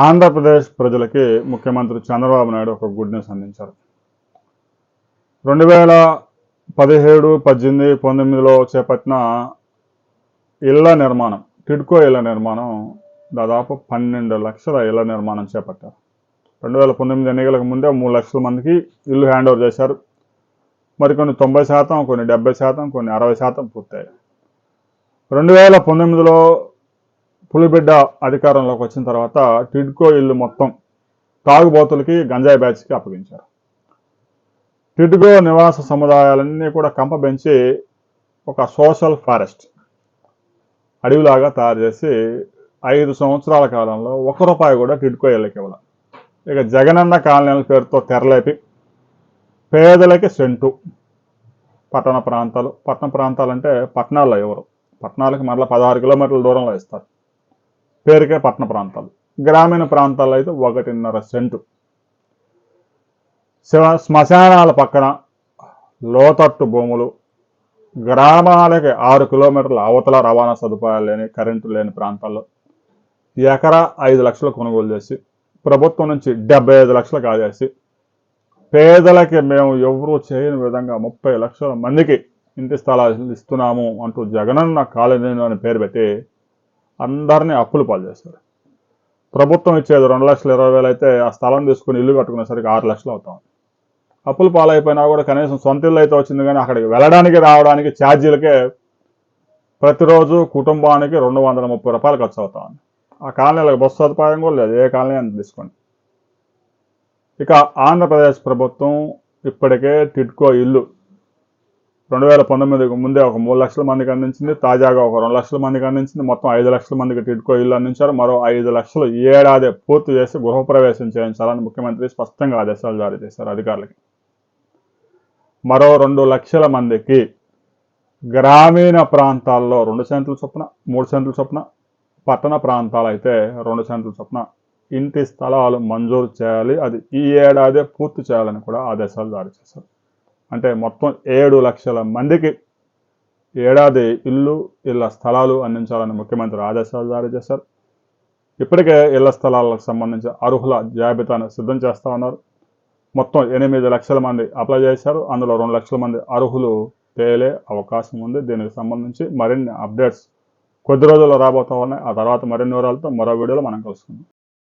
ఆంధ్రప్రదేశ్ ప్రజలకి ముఖ్యమంత్రి చంద్రబాబు నాయుడు ఒక గుడ్ న్యూస్ అందించారు. 2017, 18, 19లో చేపట్టిన ఇళ్ల నిర్మాణం, టిడ్కో ఇళ్ల నిర్మాణం దాదాపు 12 లక్షల ఇళ్ల నిర్మాణం చేపట్టారు. 2019 ఎన్నికలకు ముందే 3 లక్షల మందికి ఇల్లు హ్యాండ్ ఓవర్ చేశారు. మరికొన్ని 90%, కొన్ని 70%, కొన్ని 60% పూర్తయ్యాయి. 2019లో పులిబిడ్డ అధికారంలోకి వచ్చిన తర్వాత టిడ్కో ఇల్లు మొత్తం తాగుబోతులకి, గంజాయి బ్యాచ్కి అప్పగించారు. టిడ్కో నివాస సముదాయాలన్నీ కూడా కంపబెంచి ఒక సోషల్ ఫారెస్ట్ అడవిలాగా తయారు చేసి 5 సంవత్సరాల కాలంలో ₹1 కూడా టిడ్కో ఇళ్ళకి ఇవ్వాలి. ఇక జగనన్న కాలనీల పేరుతో తెరలేపి పేదలకి సెంటు పట్టణ ప్రాంతాలు అంటే పట్టణాల్లో ఎవరు, పట్టణాలకి మరలా 16 కిలోమీటర్ల దూరంలో ఇస్తారు, పేరుకే పట్టణ ప్రాంతాలు. గ్రామీణ ప్రాంతాల్లో అయితే 1.5 సెంటు. శ్మశానాల పక్కన లోతట్టు భూములు, గ్రామాలకి 6 కిలోమీటర్ల అవతల రవాణా సదుపాయాలు లేని, కరెంటు లేని ప్రాంతాల్లో ఎకరా 5 లక్షలు కొనుగోలు చేసి ప్రభుత్వం నుంచి 75 లక్షలు కాజేసి పేదలకి మేము ఎవరూ చేయని విధంగా 30 లక్షల మందికి ఇంటి స్థలాలు ఇస్తున్నాము అంటూ జగనన్న కాలనీలు అని పేరు పెట్టి అందరినీ అప్పులు పాలు చేశారు. ప్రభుత్వం ఇచ్చేది 2,20,000 అయితే ఆ స్థలం తీసుకుని ఇల్లు కట్టుకునేసరికి 6 లక్షలు అవుతాం. అప్పులు పాలైపోయినా కూడా కనీసం సొంత ఇల్లు అయితే వచ్చింది, కానీ అక్కడికి వెళ్ళడానికి రావడానికి ఛార్జీలకే ప్రతిరోజు కుటుంబానికి ₹230 ఖర్చు అవుతాం. ఆ కాలనీలకు బస్సు సదుపాయం కూడా లేదు, ఏ కాలనీ అని తీసుకోండి. ఇక ఆంధ్రప్రదేశ్ ప్రభుత్వం ఇప్పటికే టిడ్కో ఇల్లు 2019కు ముందే ఒక 3 లక్షల మందికి అందించింది, తాజాగా ఒక 2 లక్షల మందికి అందించింది. మొత్తం 5 లక్షల మందికి టిడ్కో ఇల్లు అందించారు. మరో 5 లక్షలు ఈ ఏడాది పూర్తి చేసి గృహప్రవేశం చేయించాలని ముఖ్యమంత్రి స్పష్టంగా ఆదేశాలు జారీ చేశారు అధికారులకి. మరో 2 లక్షల మందికి గ్రామీణ ప్రాంతాల్లో 2 సెంట్ల చొప్పున, 3 సెంట్ల చొప్పున, పట్టణ ప్రాంతాలు అయితే 2 సెంట్ల చొప్పున ఇంటి స్థలాలు మంజూరు చేయాలి. అది ఈ ఏడాదే పూర్తి చేయాలని కూడా ఆదేశాలు జారీ చేశారు. అంటే మొత్తం 7 లక్షల మందికి ఏడాది ఇళ్ల స్థలాలు అందించాలని ముఖ్యమంత్రి ఆదేశాలు జారీ చేశారు. ఇప్పటికే ఇళ్ల స్థలాలకు సంబంధించి అర్హుల జాబితాను సిద్ధం చేస్తూ ఉన్నారు. మొత్తం 8 లక్షల మంది అప్లై చేశారు. అందులో 2 లక్షల మంది అర్హులు తేలే అవకాశం ఉంది. దీనికి సంబంధించి మరిన్ని అప్డేట్స్ కొద్ది రోజుల్లో రాబోతా ఉన్నాయి. ఆ తర్వాత మరిన్ని వివరాలతో మరో వీడియోలో మనం కలుసుకుందాం.